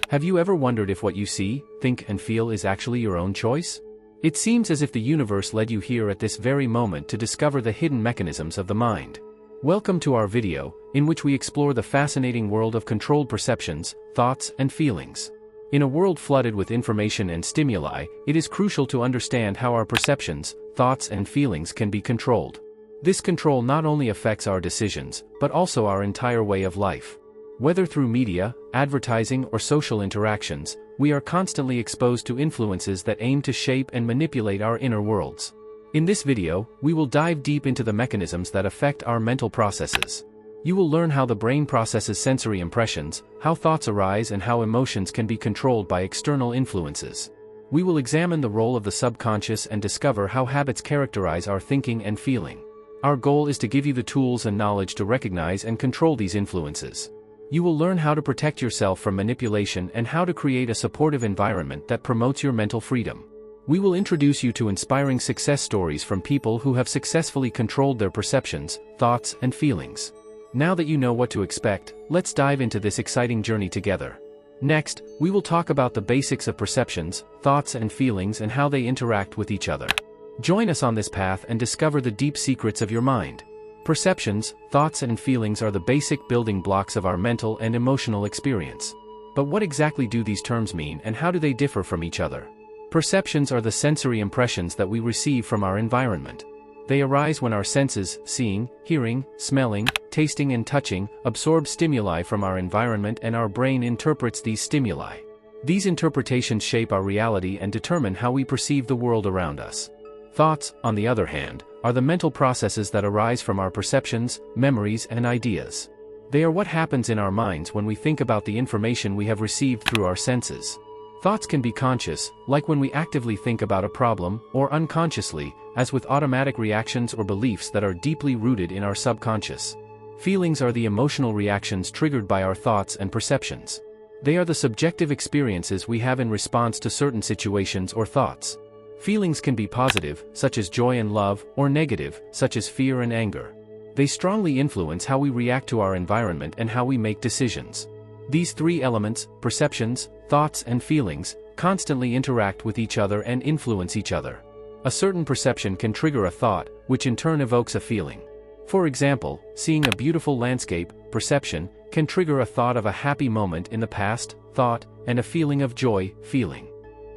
Have you ever wondered if what you see, think and feel is actually your own choice? It seems as if the universe led you here at this very moment to discover the hidden mechanisms of the mind. Welcome to our video, in which we explore the fascinating world of controlled perceptions, thoughts and feelings. In a world flooded with information and stimuli, it is crucial to understand how our perceptions, thoughts and feelings can be controlled. This control not only affects our decisions, but also our entire way of life. Whether through media, advertising or social interactions, we are constantly exposed to influences that aim to shape and manipulate our inner worlds. In this video, we will dive deep into the mechanisms that affect our mental processes. You will learn how the brain processes sensory impressions, how thoughts arise and how emotions can be controlled by external influences. We will examine the role of the subconscious and discover how habits characterize our thinking and feeling. Our goal is to give you the tools and knowledge to recognize and control these influences. You will learn how to protect yourself from manipulation and how to create a supportive environment that promotes your mental freedom. We will introduce you to inspiring success stories from people who have successfully controlled their perceptions, thoughts, and feelings. Now that you know what to expect, let's dive into this exciting journey together. Next, we will talk about the basics of perceptions, thoughts, and feelings and how they interact with each other. Join us on this path and discover the deep secrets of your mind. Perceptions, thoughts and feelings are the basic building blocks of our mental and emotional experience. But what exactly do these terms mean and how do they differ from each other? Perceptions are the sensory impressions that we receive from our environment. They arise when our senses, seeing, hearing, smelling, tasting and touching, absorb stimuli from our environment and our brain interprets these stimuli. These interpretations shape our reality and determine how we perceive the world around us. Thoughts, on the other hand, are the mental processes that arise from our perceptions, memories, and ideas. They are what happens in our minds when we think about the information we have received through our senses. Thoughts can be conscious, like when we actively think about a problem, or unconsciously, as with automatic reactions or beliefs that are deeply rooted in our subconscious. Feelings are the emotional reactions triggered by our thoughts and perceptions. They are the subjective experiences we have in response to certain situations or thoughts. Feelings can be positive, such as joy and love, or negative, such as fear and anger. They strongly influence how we react to our environment and how we make decisions. These three elements, perceptions, thoughts and feelings, constantly interact with each other and influence each other. A certain perception can trigger a thought, which in turn evokes a feeling. For example, seeing a beautiful landscape, perception, can trigger a thought of a happy moment in the past, thought, and a feeling of joy, feeling.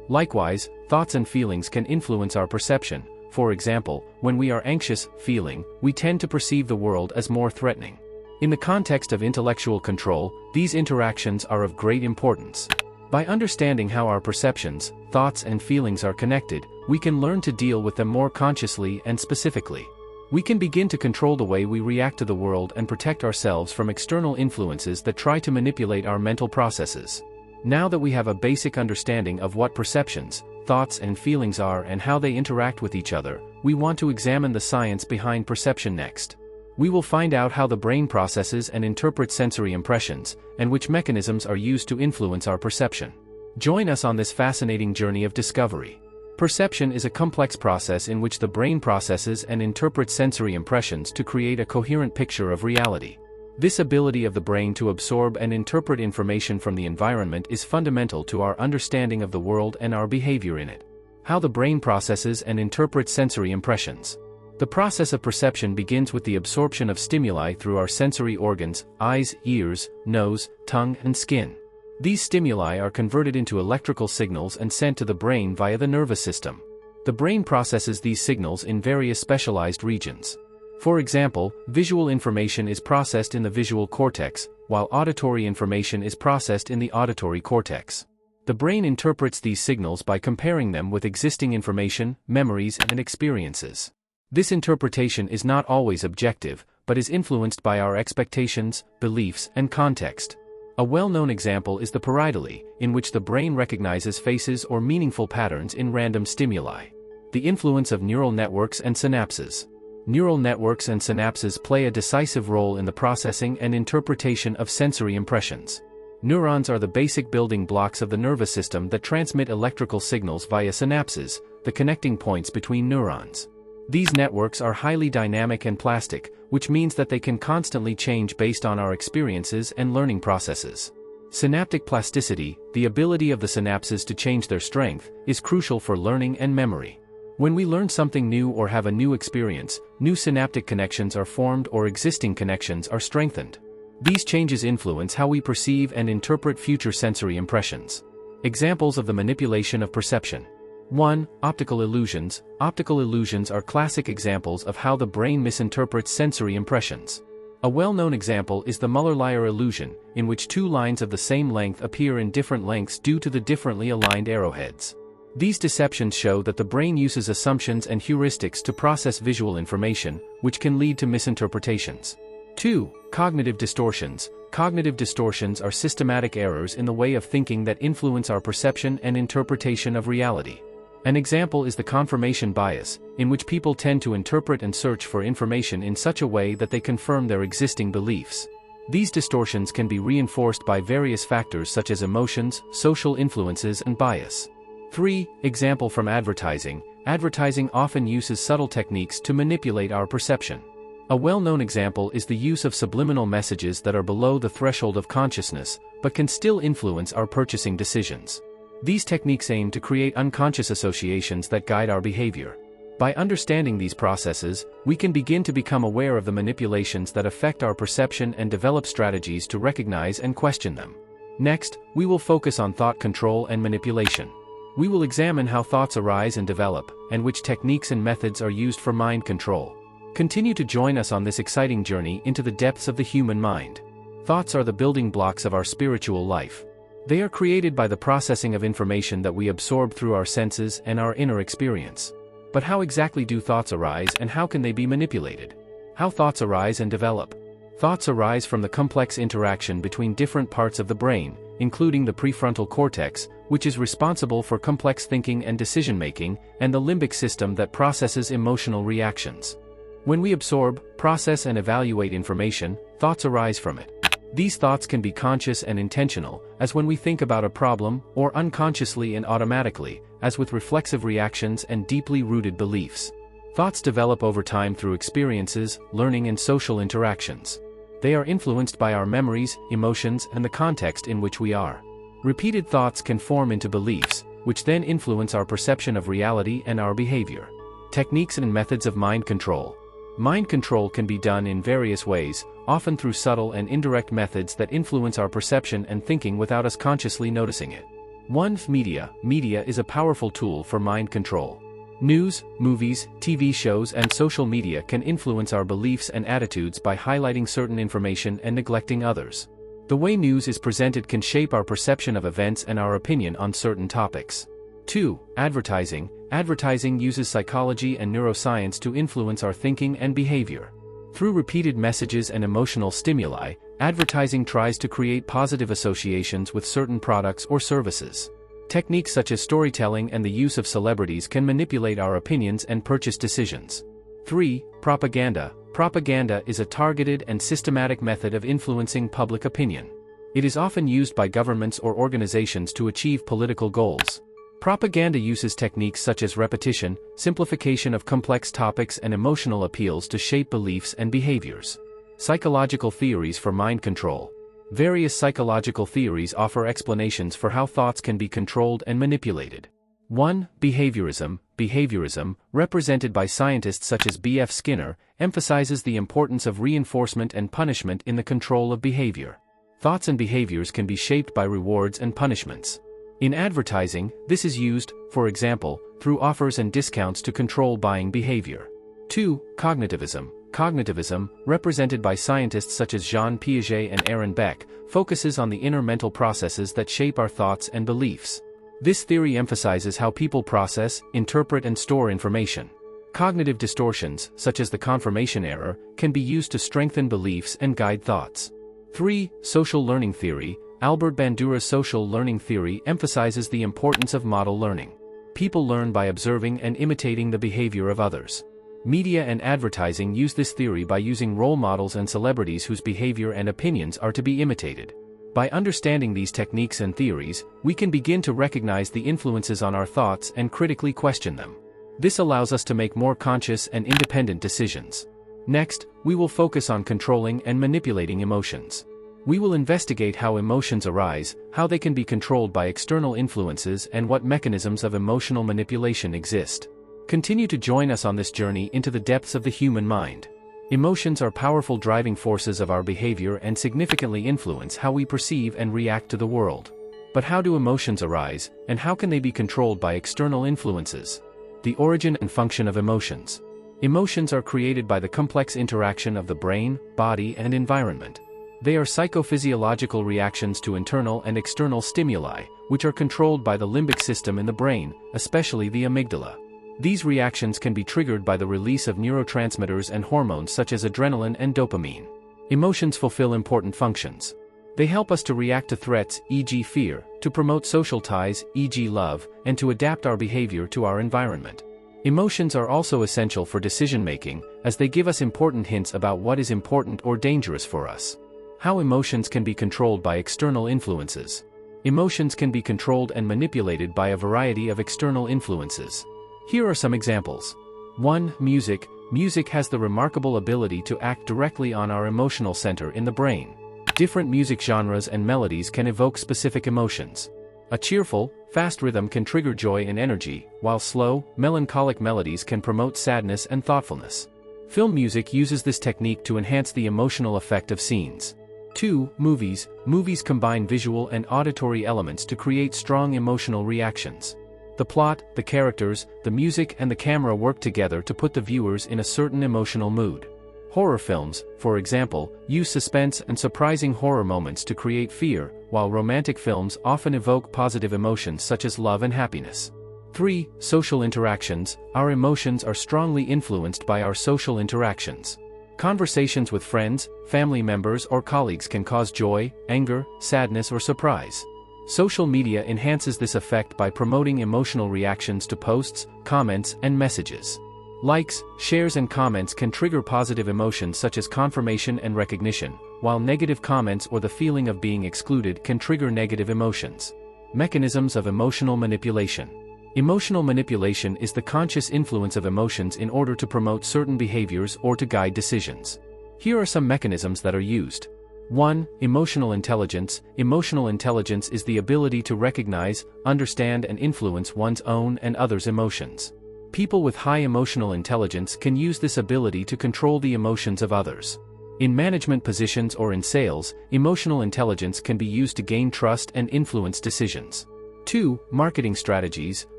Likewise, thoughts and feelings can influence our perception. For example, when we are anxious, feeling, we tend to perceive the world as more threatening. In the context of intellectual control, these interactions are of great importance. By understanding how our perceptions, thoughts and feelings are connected, we can learn to deal with them more consciously and specifically. We can begin to control the way we react to the world and protect ourselves from external influences that try to manipulate our mental processes. Now that we have a basic understanding of what perceptions, thoughts and feelings are and how they interact with each other, we want to examine the science behind perception next. We will find out how the brain processes and interprets sensory impressions, and which mechanisms are used to influence our perception. Join us on this fascinating journey of discovery. Perception is a complex process in which the brain processes and interprets sensory impressions to create a coherent picture of reality. This ability of the brain to absorb and interpret information from the environment is fundamental to our understanding of the world and our behavior in it. How the brain processes and interprets sensory impressions. The process of perception begins with the absorption of stimuli through our sensory organs, eyes, ears, nose, tongue, and skin. These stimuli are converted into electrical signals and sent to the brain via the nervous system. The brain processes these signals in various specialized regions. For example, visual information is processed in the visual cortex, while auditory information is processed in the auditory cortex. The brain interprets these signals by comparing them with existing information, memories, and experiences. This interpretation is not always objective, but is influenced by our expectations, beliefs, and context. A well-known example is the pareidoly, in which the brain recognizes faces or meaningful patterns in random stimuli. The influence of neural networks and synapses. Neural networks and synapses play a decisive role in the processing and interpretation of sensory impressions. Neurons are the basic building blocks of the nervous system that transmit electrical signals via synapses, the connecting points between neurons. These networks are highly dynamic and plastic, which means that they can constantly change based on our experiences and learning processes. Synaptic plasticity, the ability of the synapses to change their strength, is crucial for learning and memory. When we learn something new or have a new experience, new synaptic connections are formed or existing connections are strengthened. These changes influence how we perceive and interpret future sensory impressions. Examples of the manipulation of perception. 1. Optical illusions. Optical illusions are classic examples of how the brain misinterprets sensory impressions. A well-known example is the Muller-Lyer illusion, in which two lines of the same length appear in different lengths due to the differently aligned arrowheads. These deceptions show that the brain uses assumptions and heuristics to process visual information, which can lead to misinterpretations. 2. Cognitive distortions. Cognitive distortions are systematic errors in the way of thinking that influence our perception and interpretation of reality. An example is the confirmation bias, in which people tend to interpret and search for information in such a way that they confirm their existing beliefs. These distortions can be reinforced by various factors such as emotions, social influences, and bias. 3. Example from advertising. Advertising often uses subtle techniques to manipulate our perception. A well-known example is the use of subliminal messages that are below the threshold of consciousness, but can still influence our purchasing decisions. These techniques aim to create unconscious associations that guide our behavior. By understanding these processes, we can begin to become aware of the manipulations that affect our perception and develop strategies to recognize and question them. Next, we will focus on thought control and manipulation. We will examine how thoughts arise and develop, and which techniques and methods are used for mind control. Continue to join us on this exciting journey into the depths of the human mind. Thoughts are the building blocks of our spiritual life. They are created by the processing of information that we absorb through our senses and our inner experience. But how exactly do thoughts arise and how can they be manipulated? How thoughts arise and develop. Thoughts arise from the complex interaction between different parts of the brain, including the prefrontal cortex, which is responsible for complex thinking and decision-making, and the limbic system that processes emotional reactions. When we absorb, process and evaluate information, thoughts arise from it. These thoughts can be conscious and intentional, as when we think about a problem, or unconsciously and automatically, as with reflexive reactions and deeply rooted beliefs. Thoughts develop over time through experiences, learning and social interactions. They are influenced by our memories, emotions, and the context in which we are. Repeated thoughts can form into beliefs, which then influence our perception of reality and our behavior. Techniques and methods of mind control. Mind control can be done in various ways, often through subtle and indirect methods that influence our perception and thinking without us consciously noticing it. 1. Media. Media is a powerful tool for mind control. News, movies, TV shows, and social media can influence our beliefs and attitudes by highlighting certain information and neglecting others. The way news is presented can shape our perception of events and our opinion on certain topics. 2. Advertising. Advertising uses psychology and neuroscience to influence our thinking and behavior. Through repeated messages and emotional stimuli, advertising tries to create positive associations with certain products or services. Techniques such as storytelling and the use of celebrities can manipulate our opinions and purchase decisions. 3. Propaganda. Propaganda is a targeted and systematic method of influencing public opinion. It is often used by governments or organizations to achieve political goals. Propaganda uses techniques such as repetition, simplification of complex topics, and emotional appeals to shape beliefs and behaviors. Psychological theories for mind control. Various psychological theories offer explanations for how thoughts can be controlled and manipulated. 1. Behaviorism. Behaviorism, represented by scientists such as B.F. Skinner, emphasizes the importance of reinforcement and punishment in the control of behavior. Thoughts and behaviors can be shaped by rewards and punishments. In advertising, this is used, for example, through offers and discounts to control buying behavior. 2. Cognitivism. Cognitivism, represented by scientists such as Jean Piaget and Aaron Beck, focuses on the inner mental processes that shape our thoughts and beliefs. This theory emphasizes how people process, interpret, and store information. Cognitive distortions, such as the confirmation error, can be used to strengthen beliefs and guide thoughts. 3. Social learning theory. Albert Bandura's social learning theory emphasizes the importance of model learning. People learn by observing and imitating the behavior of others. Media and advertising use this theory by using role models and celebrities whose behavior and opinions are to be imitated. By understanding these techniques and theories, we can begin to recognize the influences on our thoughts and critically question them. This allows us to make more conscious and independent decisions. Next, we will focus on controlling and manipulating emotions. We will investigate how emotions arise, how they can be controlled by external influences, and what mechanisms of emotional manipulation exist. Continue to join us on this journey into the depths of the human mind. Emotions are powerful driving forces of our behavior and significantly influence how we perceive and react to the world. But how do emotions arise, and how can they be controlled by external influences? The origin and function of emotions. Emotions are created by the complex interaction of the brain, body, and environment. They are psychophysiological reactions to internal and external stimuli, which are controlled by the limbic system in the brain, especially the amygdala. These reactions can be triggered by the release of neurotransmitters and hormones such as adrenaline and dopamine. Emotions fulfill important functions. They help us to react to threats, e.g. fear, to promote social ties, e.g. love, and to adapt our behavior to our environment. Emotions are also essential for decision-making, as they give us important hints about what is important or dangerous for us. How emotions can be controlled by external influences. Emotions can be controlled and manipulated by a variety of external influences. Here are some examples. 1. Music. Music has the remarkable ability to act directly on our emotional center in the brain. Different music genres and melodies can evoke specific emotions. A cheerful, fast rhythm can trigger joy and energy, while slow, melancholic melodies can promote sadness and thoughtfulness. Film music uses this technique to enhance the emotional effect of scenes. 2. Movies. Movies combine visual and auditory elements to create strong emotional reactions. The plot, the characters, the music, and the camera work together to put the viewers in a certain emotional mood. Horror films, for example, use suspense and surprising horror moments to create fear, while romantic films often evoke positive emotions such as love and happiness. 3. Social interactions. Our emotions are strongly influenced by our social interactions. Conversations with friends, family members, or colleagues can cause joy, anger, sadness, or surprise. Social media enhances this effect by promoting emotional reactions to posts, comments, and messages. Likes, shares, and comments can trigger positive emotions such as confirmation and recognition, while negative comments or the feeling of being excluded can trigger negative emotions. Mechanisms of emotional manipulation. Emotional manipulation is the conscious influence of emotions in order to promote certain behaviors or to guide decisions. Here are some mechanisms that are used. 1. Emotional intelligence. Emotional intelligence is the ability to recognize, understand, and influence one's own and others' emotions. People with high emotional intelligence can use this ability to control the emotions of others. In management positions or in sales, emotional intelligence can be used to gain trust and influence decisions. 2. Marketing strategies.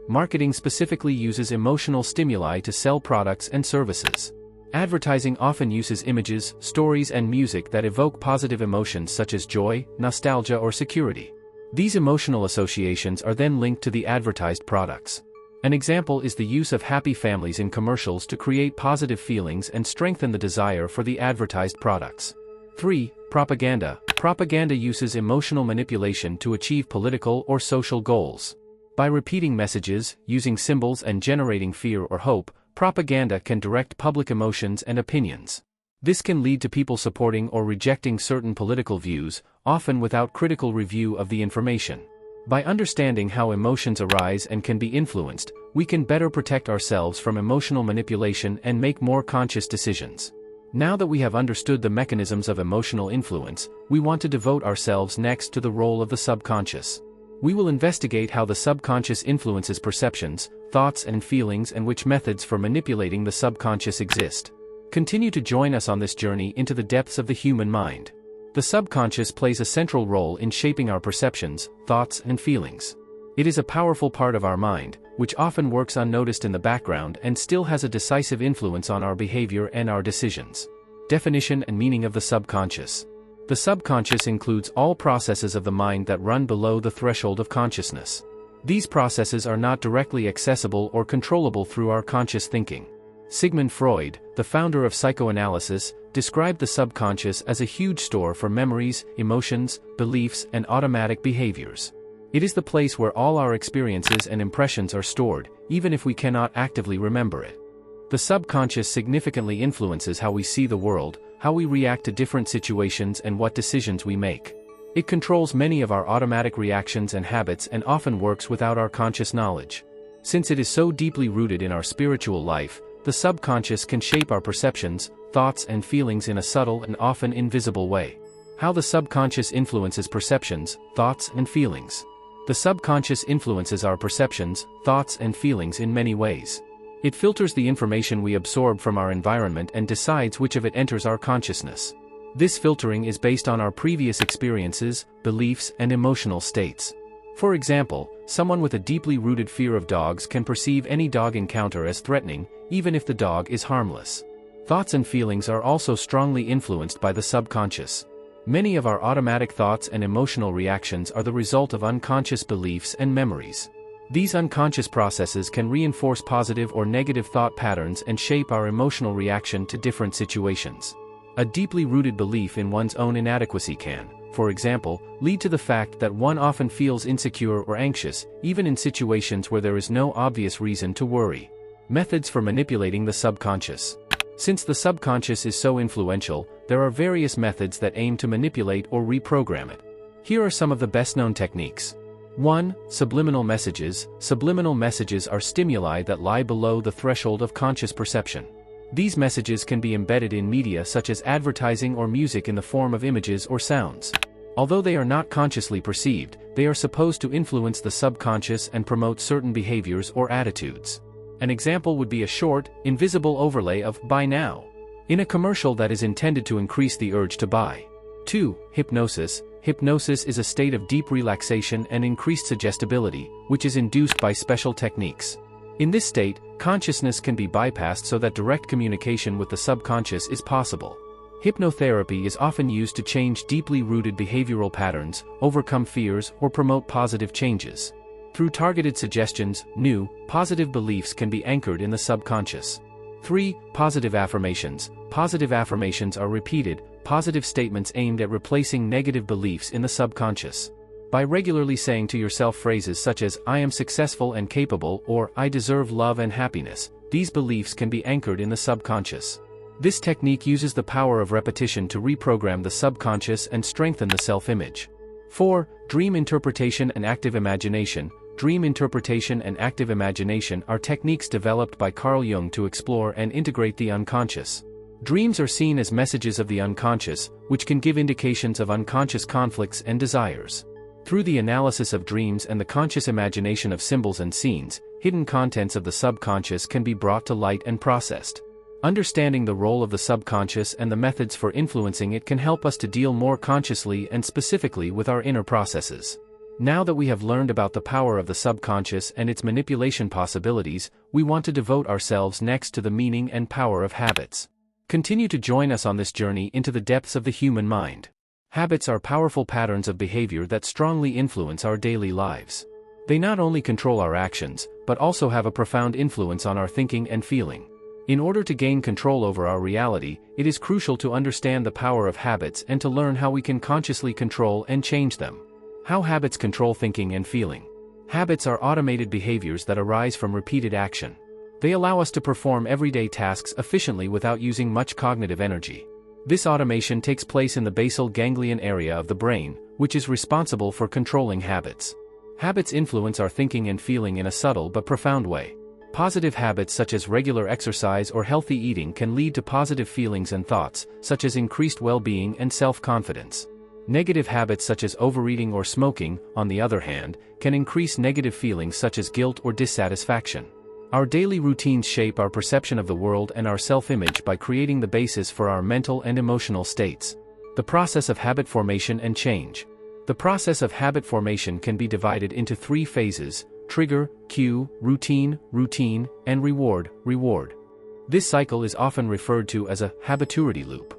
Marketing specifically uses emotional stimuli to sell products and services. Advertising often uses images, stories, and music that evoke positive emotions such as joy, nostalgia, or security. These emotional associations are then linked to the advertised products. An example is the use of happy families in commercials to create positive feelings and strengthen the desire for the advertised products. 3. Propaganda. Propaganda uses emotional manipulation to achieve political or social goals. By repeating messages, using symbols, and generating fear or hope, propaganda can direct public emotions and opinions. This can lead to people supporting or rejecting certain political views, often without critical review of the information. By understanding how emotions arise and can be influenced, we can better protect ourselves from emotional manipulation and make more conscious decisions. Now that we have understood the mechanisms of emotional influence, we want to devote ourselves next to the role of the subconscious. We will investigate how the subconscious influences perceptions, thoughts, and feelings, and which methods for manipulating the subconscious exist. Continue to join us on this journey into the depths of the human mind. The subconscious plays a central role in shaping our perceptions, thoughts, and feelings. It is a powerful part of our mind, which often works unnoticed in the background and still has a decisive influence on our behavior and our decisions. Definition and meaning of the subconscious. The subconscious includes all processes of the mind that run below the threshold of consciousness. These processes are not directly accessible or controllable through our conscious thinking. Sigmund Freud, the founder of psychoanalysis, described the subconscious as a huge store for memories, emotions, beliefs, and automatic behaviors. It is the place where all our experiences and impressions are stored, even if we cannot actively remember it. The subconscious significantly influences how we see the world, how we react to different situations, and what decisions we make. It controls many of our automatic reactions and habits and often works without our conscious knowledge. Since it is so deeply rooted in our spiritual life, the subconscious can shape our perceptions, thoughts, and feelings in a subtle and often invisible way. How the subconscious influences perceptions, thoughts, and feelings. The subconscious influences our perceptions, thoughts, and feelings in many ways. It filters the information we absorb from our environment and decides which of it enters our consciousness. This filtering is based on our previous experiences, beliefs, and emotional states. For example, someone with a deeply rooted fear of dogs can perceive any dog encounter as threatening, even if the dog is harmless. Thoughts and feelings are also strongly influenced by the subconscious. Many of our automatic thoughts and emotional reactions are the result of unconscious beliefs and memories. These unconscious processes can reinforce positive or negative thought patterns and shape our emotional reaction to different situations. A deeply rooted belief in one's own inadequacy can, for example, lead to the fact that one often feels insecure or anxious, even in situations where there is no obvious reason to worry. Methods for manipulating the subconscious. Since the subconscious is so influential, there are various methods that aim to manipulate or reprogram it. Here are some of the best-known techniques. 1. Subliminal messages. Subliminal messages are stimuli that lie below the threshold of conscious perception. These messages can be embedded in media such as advertising or music in the form of images or sounds. Although they are not consciously perceived, they are supposed to influence the subconscious and promote certain behaviors or attitudes. An example would be a short, invisible overlay of "buy now" in a commercial that is intended to increase the urge to buy. 2. Hypnosis. Hypnosis is a state of deep relaxation and increased suggestibility, which is induced by special techniques. In this state, consciousness can be bypassed so that direct communication with the subconscious is possible. Hypnotherapy is often used to change deeply rooted behavioral patterns, overcome fears, or promote positive changes. Through targeted suggestions, new, positive beliefs can be anchored in the subconscious. 3. Positive affirmations. Positive affirmations are repeated, positive statements aimed at replacing negative beliefs in the subconscious. By regularly saying to yourself phrases such as "I am successful and capable" or "I deserve love and happiness," these beliefs can be anchored in the subconscious. This technique uses the power of repetition to reprogram the subconscious and strengthen the self-image. 4. Dream interpretation and active imagination. Dream interpretation and active imagination are techniques developed by Carl Jung to explore and integrate the unconscious. Dreams are seen as messages of the unconscious, which can give indications of unconscious conflicts and desires. Through the analysis of dreams and the conscious imagination of symbols and scenes, hidden contents of the subconscious can be brought to light and processed. Understanding the role of the subconscious and the methods for influencing it can help us to deal more consciously and specifically with our inner processes. Now that we have learned about the power of the subconscious and its manipulation possibilities, we want to devote ourselves next to the meaning and power of habits. Continue to join us on this journey into the depths of the human mind. Habits are powerful patterns of behavior that strongly influence our daily lives. They not only control our actions, but also have a profound influence on our thinking and feeling. In order to gain control over our reality, it is crucial to understand the power of habits and to learn how we can consciously control and change them. How habits control thinking and feeling. Habits are automated behaviors that arise from repeated action. They allow us to perform everyday tasks efficiently without using much cognitive energy. This automation takes place in the basal ganglion area of the brain, which is responsible for controlling habits. Habits influence our thinking and feeling in a subtle but profound way. Positive habits such as regular exercise or healthy eating can lead to positive feelings and thoughts, such as increased well-being and self-confidence. Negative habits such as overeating or smoking, on the other hand, can increase negative feelings such as guilt or dissatisfaction. Our daily routines shape our perception of the world and our self-image by creating the basis for our mental and emotional states. The process of habit formation and change. The process of habit formation can be divided into 3 phases: trigger, cue, routine, and reward. This cycle is often referred to as a habituity loop.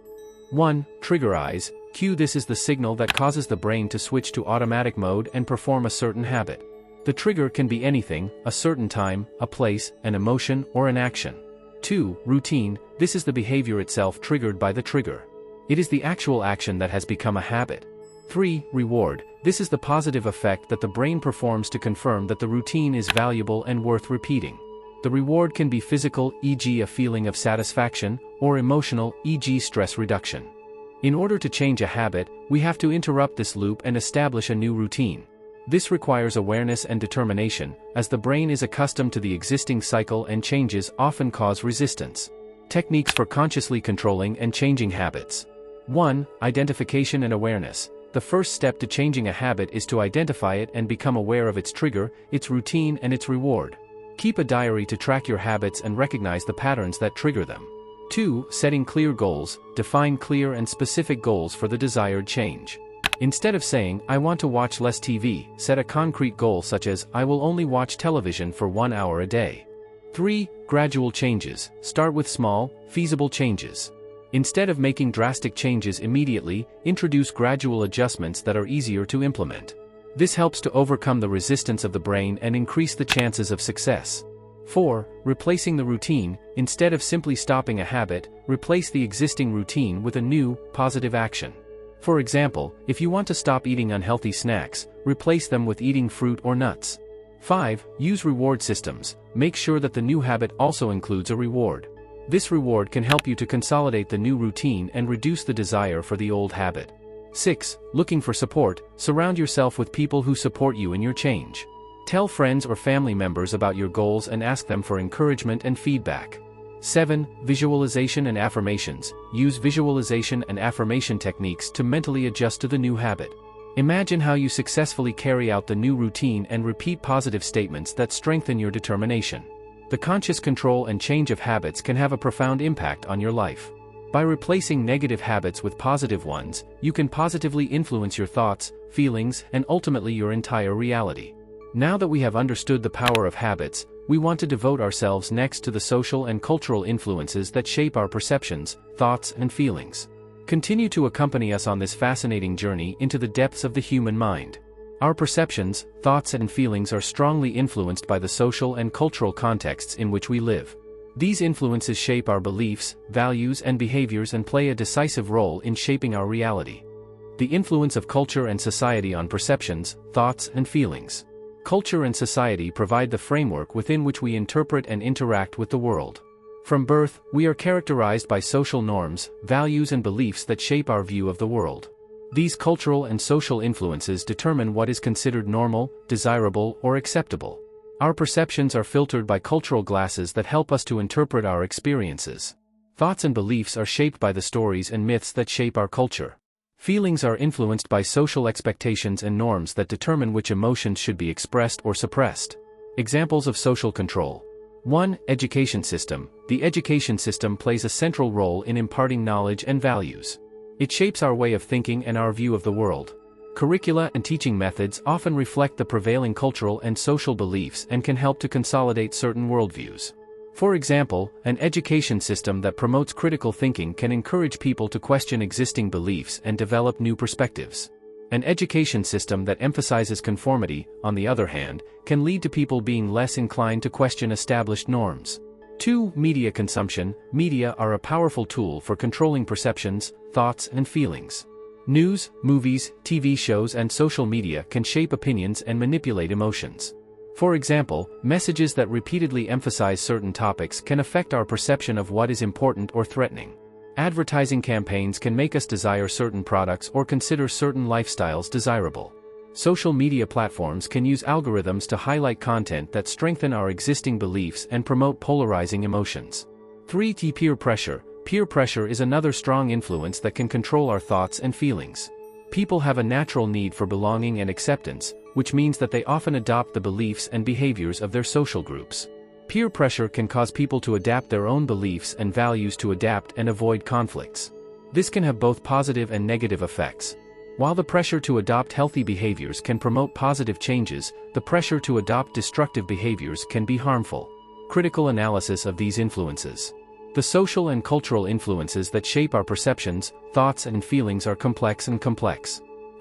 1. Triggerize. Cue. This is the signal that causes the brain to switch to automatic mode and perform a certain habit. The trigger can be anything: a certain time, a place, an emotion, or an action. 2. Routine. This is the behavior itself triggered by the trigger. It is the actual action that has become a habit. 3. Reward. This is the positive effect that the brain performs to confirm that the routine is valuable and worth repeating. The reward can be physical, e.g. a feeling of satisfaction, or emotional, e.g. stress reduction. In order to change a habit, we have to interrupt this loop and establish a new routine. This requires awareness and determination, as the brain is accustomed to the existing cycle and changes often cause resistance. Techniques for consciously controlling and changing habits. 1. Identification and awareness. The first step to changing a habit is to identify it and become aware of its trigger, its routine, and its reward. Keep a diary to track your habits and recognize the patterns that trigger them. 2. Setting clear goals. Define clear and specific goals for the desired change. Instead of saying, "I want to watch less TV," set a concrete goal such as, "I will only watch television for 1 hour a day." 3. Gradual changes. Start with small, feasible changes. Instead of making drastic changes immediately, introduce gradual adjustments that are easier to implement. This helps to overcome the resistance of the brain and increase the chances of success. 4. Replacing the routine. Instead of simply stopping a habit, replace the existing routine with a new, positive action. For example, if you want to stop eating unhealthy snacks, replace them with eating fruit or nuts. 5. Use reward systems. Make sure that the new habit also includes a reward. This reward can help you to consolidate the new routine and reduce the desire for the old habit. 6. Looking for support. Surround yourself with people who support you in your change. Tell friends or family members about your goals and ask them for encouragement and feedback. 7. Visualization and affirmations. Use visualization and affirmation techniques to mentally adjust to the new habit. Imagine how you successfully carry out the new routine and repeat positive statements that strengthen your determination. The conscious control and change of habits can have a profound impact on your life. By replacing negative habits with positive ones, you can positively influence your thoughts, feelings, and ultimately your entire reality. Now that we have understood the power of habits, we want to devote ourselves next to the social and cultural influences that shape our perceptions, thoughts, and feelings. Continue to accompany us on this fascinating journey into the depths of the human mind. Our perceptions, thoughts, and feelings are strongly influenced by the social and cultural contexts in which we live. These influences shape our beliefs, values, and behaviors and play a decisive role in shaping our reality. The influence of culture and society on perceptions, thoughts, and feelings. Culture and society provide the framework within which we interpret and interact with the world. From birth, we are characterized by social norms, values, and beliefs that shape our view of the world. These cultural and social influences determine what is considered normal, desirable, or acceptable. Our perceptions are filtered by cultural glasses that help us to interpret our experiences. Thoughts and beliefs are shaped by the stories and myths that shape our culture. Feelings are influenced by social expectations and norms that determine which emotions should be expressed or suppressed. Examples of social control. 1. Education system. The education system plays a central role in imparting knowledge and values. It shapes our way of thinking and our view of the world. Curricula and teaching methods often reflect the prevailing cultural and social beliefs and can help to consolidate certain worldviews. For example, an education system that promotes critical thinking can encourage people to question existing beliefs and develop new perspectives. An education system that emphasizes conformity, on the other hand, can lead to people being less inclined to question established norms. 2. Media consumption. Media are a powerful tool for controlling perceptions, thoughts, and feelings. News, movies, TV shows, and social media can shape opinions and manipulate emotions. For example, messages that repeatedly emphasize certain topics can affect our perception of what is important or threatening. Advertising campaigns can make us desire certain products or consider certain lifestyles desirable. Social media platforms can use algorithms to highlight content that strengthen our existing beliefs and promote polarizing emotions. 3. Peer pressure. Peer pressure is another strong influence that can control our thoughts and feelings. People have a natural need for belonging and acceptance, which means that they often adopt the beliefs and behaviors of their social groups. Peer pressure can cause people to adapt their own beliefs and values to adapt and avoid conflicts. This can have both positive and negative effects. While the pressure to adopt healthy behaviors can promote positive changes, the pressure to adopt destructive behaviors can be harmful. Critical analysis of these influences. The social and cultural influences that shape our perceptions, thoughts, and feelings are complex.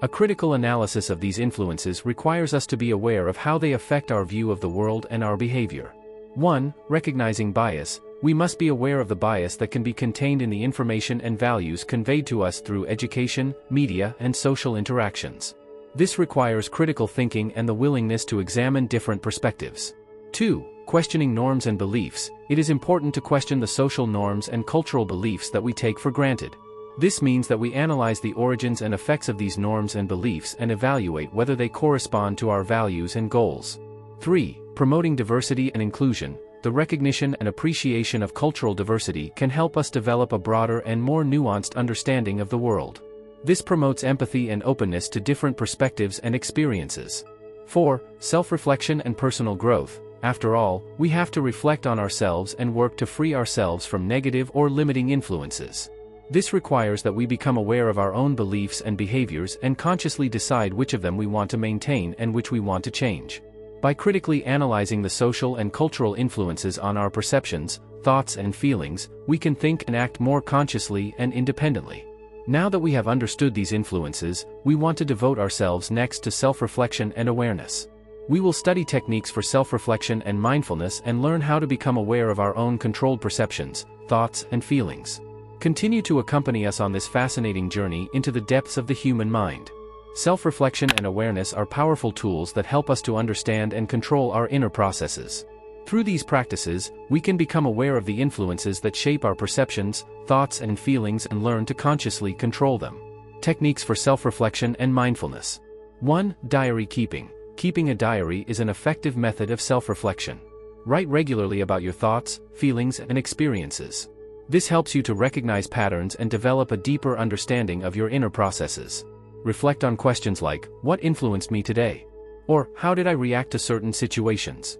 A critical analysis of these influences requires us to be aware of how they affect our view of the world and our behavior. 1. Recognizing bias. We must be aware of the bias that can be contained in the information and values conveyed to us through education, media, and social interactions. This requires critical thinking and the willingness to examine different perspectives. 2. Questioning norms and beliefs. It is important to question the social norms and cultural beliefs that we take for granted. This means that we analyze the origins and effects of these norms and beliefs and evaluate whether they correspond to our values and goals. 3. Promoting diversity and inclusion. the recognition and appreciation of cultural diversity can help us develop a broader and more nuanced understanding of the world. This promotes empathy and openness to different perspectives and experiences. 4. Self-reflection and personal growth. After all, we have to reflect on ourselves and work to free ourselves from negative or limiting influences. This requires that we become aware of our own beliefs and behaviors and consciously decide which of them we want to maintain and which we want to change. By critically analyzing the social and cultural influences on our perceptions, thoughts and feelings, we can think and act more consciously and independently. Now that we have understood these influences, we want to devote ourselves next to self-reflection and awareness. We will study techniques for self-reflection and mindfulness and learn how to become aware of our own controlled perceptions, thoughts and feelings. Continue to accompany us on this fascinating journey into the depths of the human mind. Self-reflection and awareness are powerful tools that help us to understand and control our inner processes. Through these practices, we can become aware of the influences that shape our perceptions, thoughts and feelings and learn to consciously control them. Techniques for self-reflection and mindfulness. 1. Diary keeping. Keeping a diary is an effective method of self-reflection. Write regularly about your thoughts, feelings and experiences. This helps you to recognize patterns and develop a deeper understanding of your inner processes. Reflect on questions like, what influenced me today? Or, how did I react to certain situations?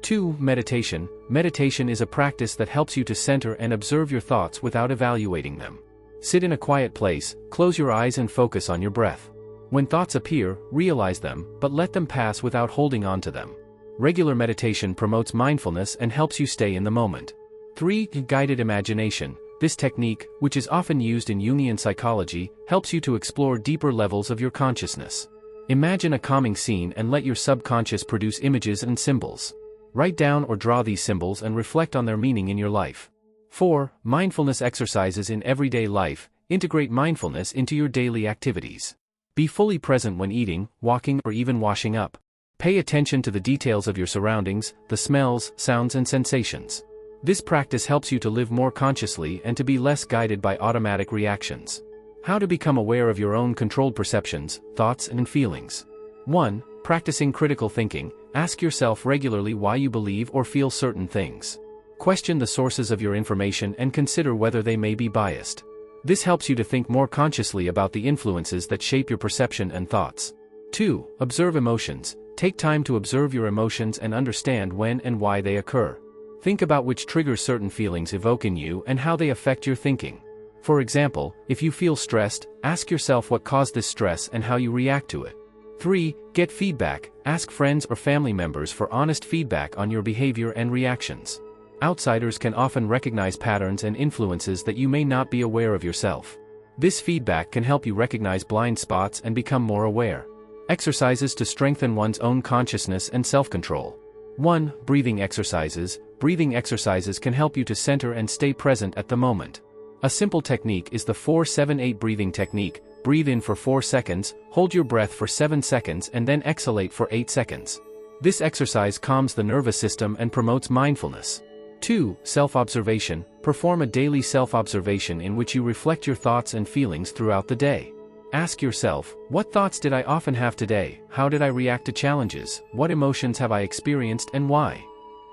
2. Meditation. Meditation is a practice that helps you to center and observe your thoughts without evaluating them. Sit in a quiet place, close your eyes and focus on your breath. When thoughts appear, realize them, but let them pass without holding on to them. Regular meditation promotes mindfulness and helps you stay in the moment. 3. Guided imagination. This technique, which is often used in Jungian psychology, helps you to explore deeper levels of your consciousness. Imagine a calming scene and let your subconscious produce images and symbols. Write down or draw these symbols and reflect on their meaning in your life. 4. Mindfulness exercises in everyday life. Integrate mindfulness into your daily activities. Be fully present when eating, walking, or even washing up. Pay attention to the details of your surroundings, the smells, sounds, and sensations. This practice helps you to live more consciously and to be less guided by automatic reactions. How to become aware of your own controlled perceptions, thoughts, and feelings. 1. Practicing critical thinking. Ask yourself regularly why you believe or feel certain things. Question the sources of your information and consider whether they may be biased. This helps you to think more consciously about the influences that shape your perception and thoughts. 2. Observe emotions. Take time to observe your emotions and understand when and why they occur. Think about which triggers certain feelings evoke in you and how they affect your thinking. For example, if you feel stressed, ask yourself what caused this stress and how you react to it. 3. Get feedback. Ask friends or family members for honest feedback on your behavior and reactions. Outsiders can often recognize patterns and influences that you may not be aware of yourself. This feedback can help you recognize blind spots and become more aware. Exercises to strengthen one's own consciousness and self-control. 1. Breathing exercises. Breathing exercises can help you to center and stay present at the moment. A simple technique is the 4-7-8 breathing technique. Breathe in for 4 seconds, hold your breath for 7 seconds and then exhalate for 8 seconds. This exercise calms the nervous system and promotes mindfulness. 2. Self-observation. Perform a daily self-observation in which you reflect your thoughts and feelings throughout the day. Ask yourself, what thoughts did I often have today? How did I react to challenges? What emotions have I experienced and why?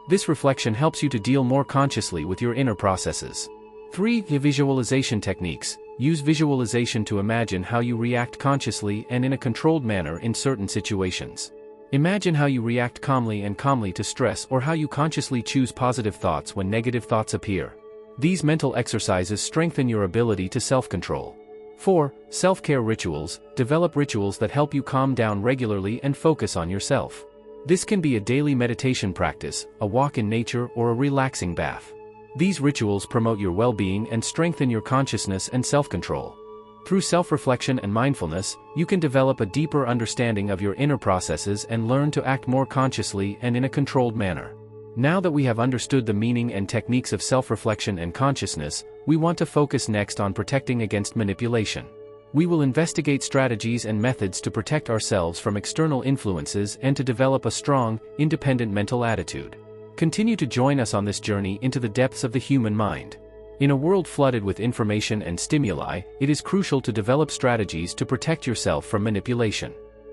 This reflection helps you to deal more consciously with your inner processes. 3. Visualization techniques. Use visualization to imagine how you react consciously and in a controlled manner in certain situations. Imagine how you react calmly to stress or how you consciously choose positive thoughts when negative thoughts appear. These mental exercises strengthen your ability to self-control. 4. Self-care rituals. Develop rituals that help you calm down regularly and focus on yourself. This can be a daily meditation practice, a walk in nature, or a relaxing bath. These rituals promote your well-being and strengthen your consciousness and self-control. Through self-reflection and mindfulness, you can develop a deeper understanding of your inner processes and learn to act more consciously and in a controlled manner. Now that we have understood the meaning and techniques of self-reflection and consciousness, we want to focus next on protecting against manipulation. We will investigate strategies and methods to protect ourselves from external influences and to develop a strong, independent mental attitude. Continue to join us on this journey into the depths of the human mind. In a world flooded with information and stimuli, it is crucial to develop strategies to protect yourself from manipulation.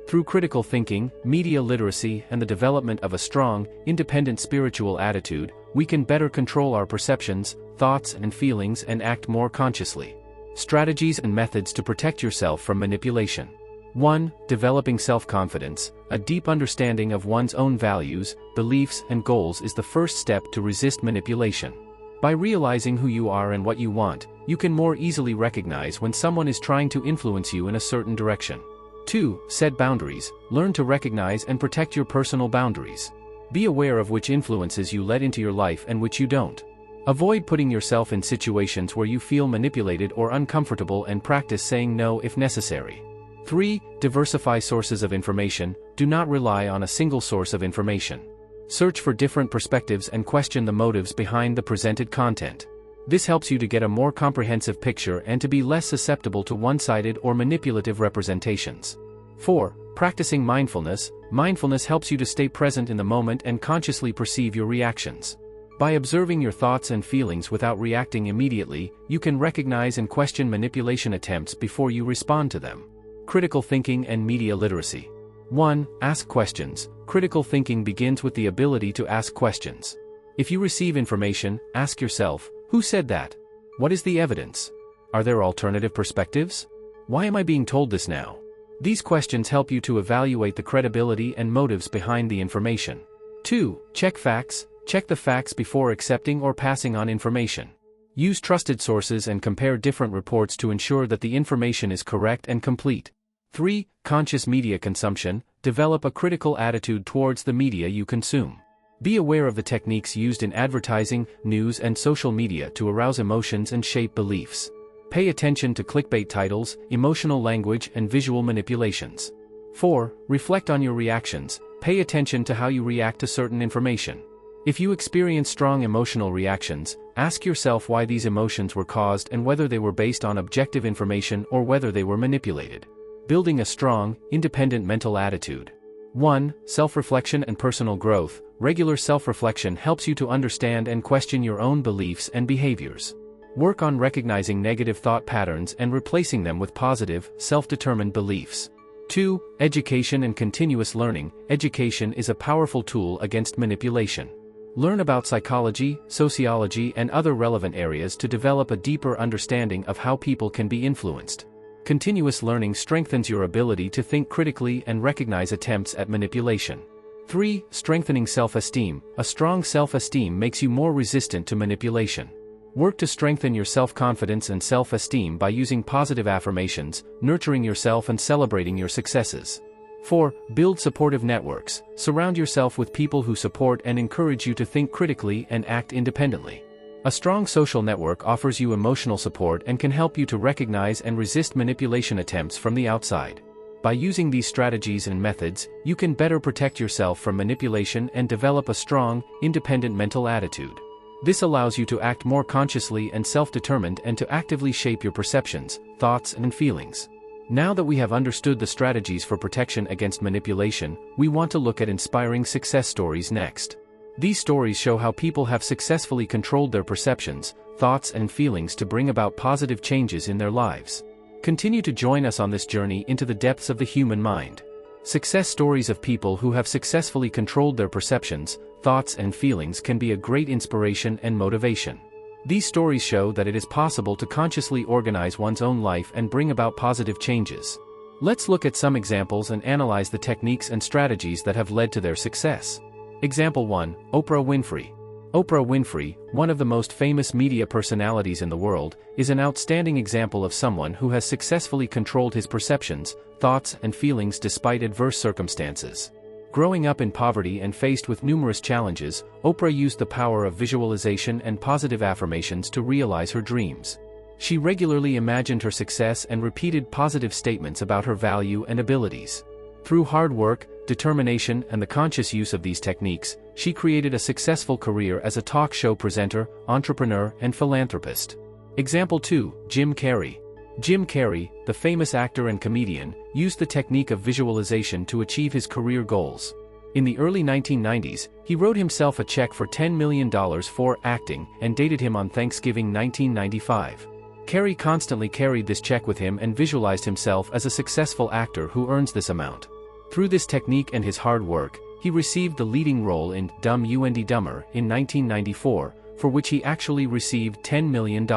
Through critical thinking, media literacy, and the development of a strong, independent spiritual attitude, we can better control our perceptions, thoughts, and feelings and act more consciously. Strategies and methods to protect yourself from manipulation. 1. Developing self-confidence. A deep understanding of one's own values, beliefs, and goals is the first step to resist manipulation. By realizing who you are and what you want, you can more easily recognize when someone is trying to influence you in a certain direction. 2. Set boundaries. Learn to recognize and protect your personal boundaries. Be aware of which influences you let into your life and which you don't. Avoid putting yourself in situations where you feel manipulated or uncomfortable and practice saying no if necessary. 3. Diversify sources of information. Do not rely on a single source of information. Search for different perspectives and question the motives behind the presented content. This helps you to get a more comprehensive picture and to be less susceptible to one-sided or manipulative representations. 4. Practicing mindfulness. Mindfulness helps you to stay present in the moment and consciously perceive your reactions. By observing your thoughts and feelings without reacting immediately, you can recognize and question manipulation attempts before you respond to them. Critical thinking and media literacy. 1. Ask questions. Critical thinking begins with the ability to ask questions. If you receive information, ask yourself, who said that? What is the evidence? Are there alternative perspectives? Why am I being told this now? These questions help you to evaluate the credibility and motives behind the information. 2. Check facts. Check the facts before accepting or passing on information. Use trusted sources and compare different reports to ensure that the information is correct and complete. 3. Conscious media consumption. Develop a critical attitude towards the media you consume. Be aware of the techniques used in advertising, news, and social media to arouse emotions and shape beliefs. Pay attention to clickbait titles, emotional language, and visual manipulations. 4. Reflect on your reactions. Pay attention to how you react to certain information. If you experience strong emotional reactions, ask yourself why these emotions were caused and whether they were based on objective information or whether they were manipulated. Building a strong, independent mental attitude. 1. Self-reflection and personal growth. Regular self-reflection helps you to understand and question your own beliefs and behaviors. Work on recognizing negative thought patterns and replacing them with positive, self-determined beliefs. 2. Education and continuous learning. Education is a powerful tool against manipulation. Learn about psychology, sociology, and other relevant areas to develop a deeper understanding of how people can be influenced. Continuous learning strengthens your ability to think critically and recognize attempts at manipulation. 3. Strengthening self-esteem. A strong self-esteem makes you more resistant to manipulation. Work to strengthen your self-confidence and self-esteem by using positive affirmations, nurturing yourself, and celebrating your successes. 4. Build supportive networks. Surround yourself with people who support and encourage you to think critically and act independently. A strong social network offers you emotional support and can help you to recognize and resist manipulation attempts from the outside. By using these strategies and methods, you can better protect yourself from manipulation and develop a strong, independent mental attitude. This allows you to act more consciously and self-determined and to actively shape your perceptions, thoughts, and feelings. Now that we have understood the strategies for protection against manipulation, we want to look at inspiring success stories next. These stories show how people have successfully controlled their perceptions, thoughts, and feelings to bring about positive changes in their lives. Continue to join us on this journey into the depths of the human mind. Success stories of people who have successfully controlled their perceptions, thoughts, and feelings can be a great inspiration and motivation. These stories show that it is possible to consciously organize one's own life and bring about positive changes. Let's look at some examples and analyze the techniques and strategies that have led to their success. Example 1. Oprah Winfrey. Oprah Winfrey, one of the most famous media personalities in the world, is an outstanding example of someone who has successfully controlled his perceptions, thoughts, and feelings despite adverse circumstances. Growing up in poverty and faced with numerous challenges, Oprah used the power of visualization and positive affirmations to realize her dreams. She regularly imagined her success and repeated positive statements about her value and abilities. Through hard work, determination, and the conscious use of these techniques, she created a successful career as a talk show presenter, entrepreneur, and philanthropist. Example 2. Jim Carrey. Jim Carrey, the famous actor and comedian, used the technique of visualization to achieve his career goals. In the early 1990s, he wrote himself a check for $10 million for acting and dated him on Thanksgiving 1995. Carrey constantly carried this check with him and visualized himself as a successful actor who earns this amount. Through this technique and his hard work, he received the leading role in Dumb and Dumber in 1994, for which he actually received $10 million.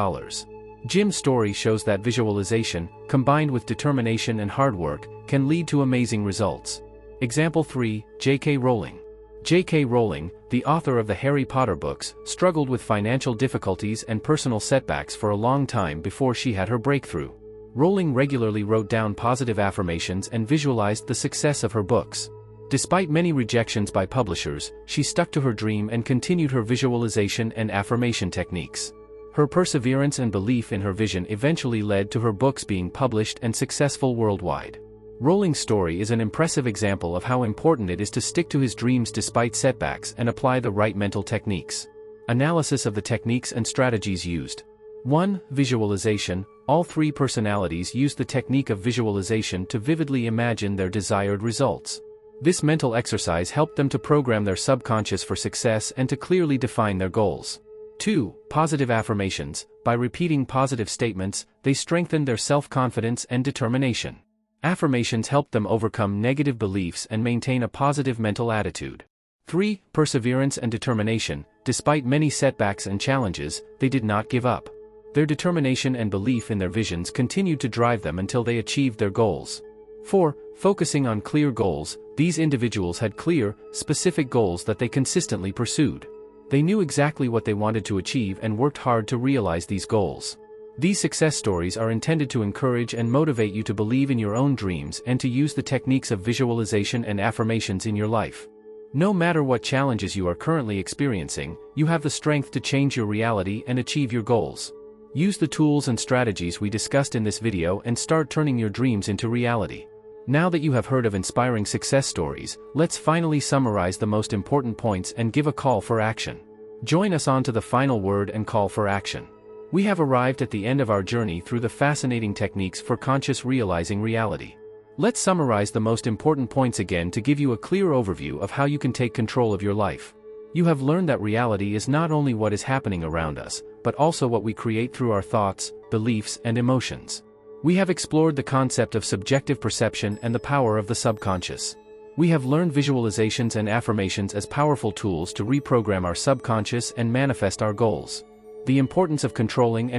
Jim's story shows that visualization, combined with determination and hard work, can lead to amazing results. Example 3, J.K. Rowling. J.K. Rowling, the author of the Harry Potter books, struggled with financial difficulties and personal setbacks for a long time before she had her breakthrough. Rowling regularly wrote down positive affirmations and visualized the success of her books. Despite many rejections by publishers, she stuck to her dream and continued her visualization and affirmation techniques. Her perseverance and belief in her vision eventually led to her books being published and successful worldwide. Rowling's story is an impressive example of how important it is to stick to his dreams despite setbacks and apply the right mental techniques. Analysis of the techniques and strategies used. 1. Visualization. All three personalities used the technique of visualization to vividly imagine their desired results. This mental exercise helped them to program their subconscious for success and to clearly define their goals. 2. Positive affirmations. By repeating positive statements, they strengthened their self-confidence and determination. Affirmations helped them overcome negative beliefs and maintain a positive mental attitude. 3. Perseverance and determination. Despite many setbacks and challenges, they did not give up. Their determination and belief in their visions continued to drive them until they achieved their goals. 4. Focusing on clear goals. These individuals had clear, specific goals that they consistently pursued. They knew exactly what they wanted to achieve and worked hard to realize these goals. These success stories are intended to encourage and motivate you to believe in your own dreams and to use the techniques of visualization and affirmations in your life. No matter what challenges you are currently experiencing, you have the strength to change your reality and achieve your goals. Use the tools and strategies we discussed in this video and start turning your dreams into reality. Now that you have heard of inspiring success stories, let's finally summarize the most important points and give a call for action. Join us on to the final word and call for action. We have arrived at the end of our journey through the fascinating techniques for conscious realizing reality. Let's summarize the most important points again to give you a clear overview of how you can take control of your life. You have learned that reality is not only what is happening around us, but also what we create through our thoughts, beliefs, and emotions. We have explored the concept of subjective perception and the power of the subconscious. We have learned visualizations and affirmations as powerful tools to reprogram our subconscious and manifest our goals. The importance of controlling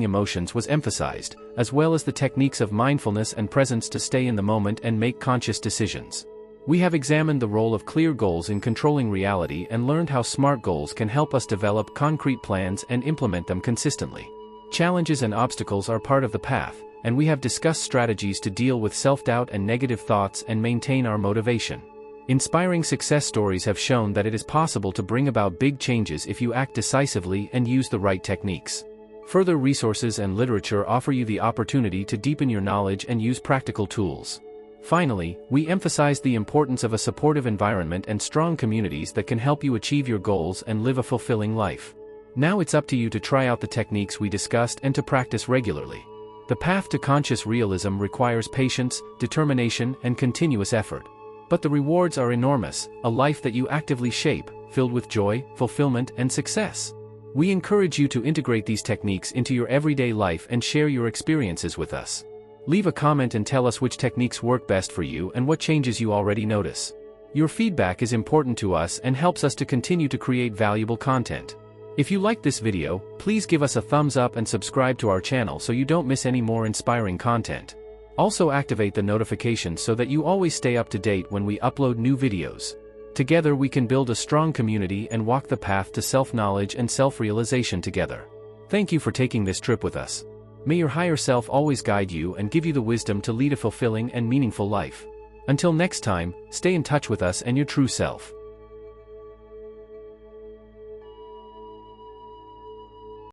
emotions was emphasized, as well as the techniques of mindfulness and presence to stay in the moment and make conscious decisions. We have examined the role of clear goals in controlling reality and learned how SMART goals can help us develop concrete plans and implement them consistently. Challenges and obstacles are part of the path, and we have discussed strategies to deal with self-doubt and negative thoughts and maintain our motivation. Inspiring success stories have shown that it is possible to bring about big changes if you act decisively and use the right techniques. Further resources and literature offer you the opportunity to deepen your knowledge and use practical tools. Finally, we emphasize the importance of a supportive environment and strong communities that can help you achieve your goals and live a fulfilling life. Now it's up to you to try out the techniques we discussed and to practice regularly. The path to conscious realism requires patience, determination, and continuous effort. But the rewards are enormous, a life that you actively shape, filled with joy, fulfillment, and success. We encourage you to integrate these techniques into your everyday life and share your experiences with us. Leave a comment and tell us which techniques work best for you and what changes you already notice. Your feedback is important to us and helps us to continue to create valuable content. If you liked this video, please give us a thumbs up and subscribe to our channel so you don't miss any more inspiring content. Also activate the notifications so that you always stay up to date when we upload new videos. Together we can build a strong community and walk the path to self-knowledge and self-realization together. Thank you for taking this trip with us. May your higher self always guide you and give you the wisdom to lead a fulfilling and meaningful life. Until next time, stay in touch with us and your true self.